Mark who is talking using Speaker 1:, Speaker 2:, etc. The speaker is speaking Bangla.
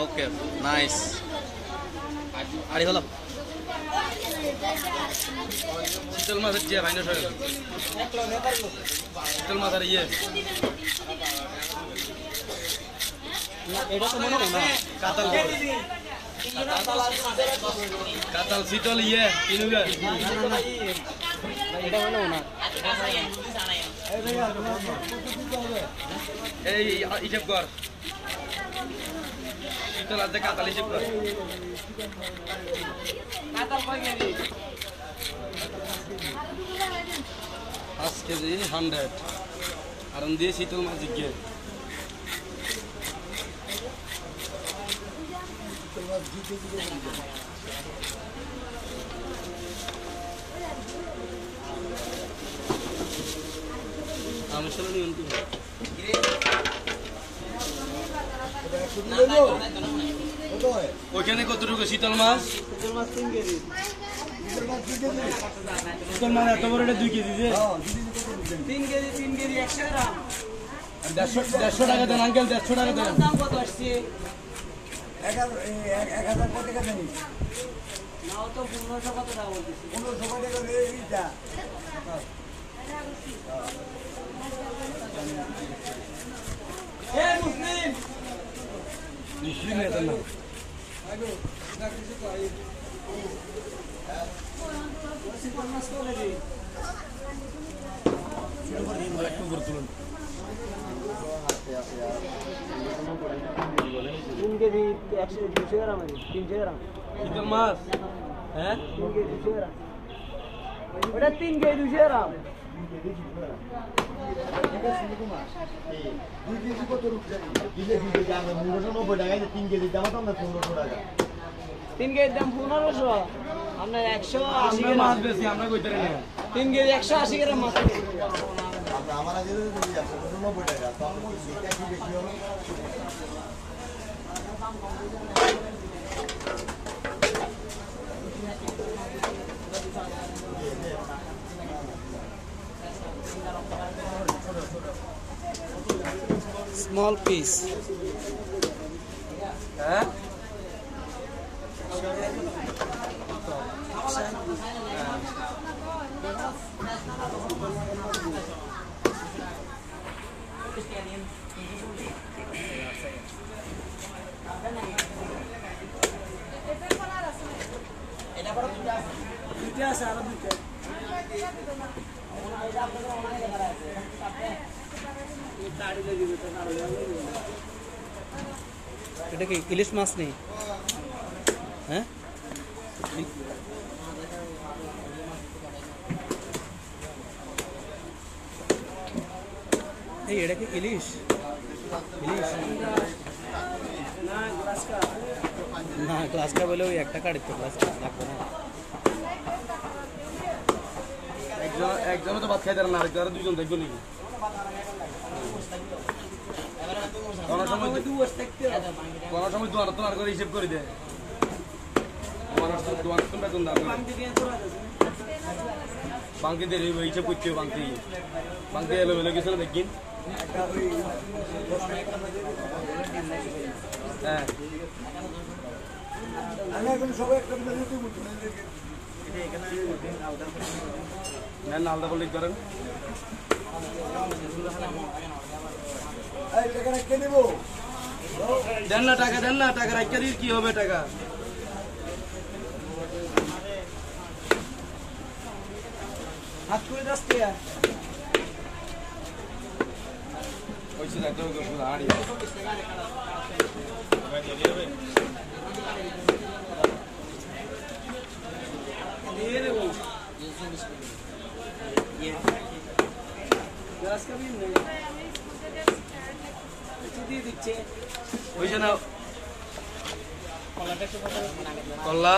Speaker 1: ওকে নাইস আড়ি হলো শীতল মাছের যে ভাইনা সরে শীতল মাছের ইয়ে
Speaker 2: এটা তো মনে হয় না
Speaker 1: কাতাল কাতাল শীতল ইয়ে কিনুবে
Speaker 2: এটা মনে হয় না
Speaker 1: এই হিসেব কর শীতল আছে কাতাল হিসেব কর পাঁচ কেজি 100 আর দিয়ে শীতল মাছ জিজ্ঞে আমি চলো নিয়ে ওইখানে কতটুকু শীতল মাছ
Speaker 2: 3 কেজি
Speaker 1: শীতল মাছ এত বড় 2 কেজি যে
Speaker 2: 3 কেজি 100 গ্রাম
Speaker 1: 150 টাকা দেন আঙ্কেল 150 টাকা দেন
Speaker 2: দাম কত আসছে
Speaker 3: 1000 কত টাকা জানিস
Speaker 2: নাও তো 1500 কত টাকা বলতেছি
Speaker 3: 1500 টাকা এইটা
Speaker 2: এ মুসলিম
Speaker 1: মুসলিম নেতা না
Speaker 3: আগো না কিছু তো আই
Speaker 2: শীতল মাছ কত কেজি
Speaker 1: একটু করে তুলুন
Speaker 2: 3 কেজি 200 গ্রাম আছে 300 গ্রাম
Speaker 1: শীতল মাছ হ্যাঁ
Speaker 2: 3 কেজি 200 গ্রাম ওটা 3 কেজি 200 গ্রাম
Speaker 3: 2 কেজি কত রুপি দিলে 2 কেজি আমরা 1590 টাকা 3 কেজি দাম তো আমরা 1500 টাকা
Speaker 2: 3 কেজির দাম 1500 আপনার 180
Speaker 1: আমরা মাছ
Speaker 2: গ্রাম
Speaker 1: বেশি আমরা কইতে না
Speaker 2: 3 কেজি 180 গ্রাম মাছ
Speaker 3: আমরা আমার আগে দিদি 190 টাকা তো আমরা কি বেশি হলো
Speaker 2: small piece
Speaker 1: হ্যাঁ
Speaker 2: দুইটা আছে আর দুইটা এটা কি ইলিশ মাছ নেই হ্যাঁ এই এটা কি ইলিশ ইলিশ না গ্লাস কাপ বলে ওই একটা কাটিতে গ্লাস কাপ লাগবে না
Speaker 1: একজনে তো ভাত খাইতে না আরেকজন দুইজন দেখবো নাকি কোনো সময় দোয়ার তো আর করে হিসেব করে দেয় দোয়ার তো বেতন দাম বাংকে দিয়ে হিসেব করতে হবে বাংকে এলো বেলো গেছিল দেখবেন হ্যাঁ
Speaker 3: আমি এখন সবাই একটা দিতে বলছি
Speaker 1: নেন আলাদা বলে করেন
Speaker 3: এই টাকা কে দেবো
Speaker 1: দেন না টাকা রাখতে দিই কি হবে টাকা
Speaker 2: হাত করে যাচ্ছে
Speaker 1: পয়সা রাখতে হবে হাঁড়ি
Speaker 2: দিয়ে দেবো গ্লাস কাপ নেই দিয়ে দিচ্ছে
Speaker 1: পয়সা নাও কল্লা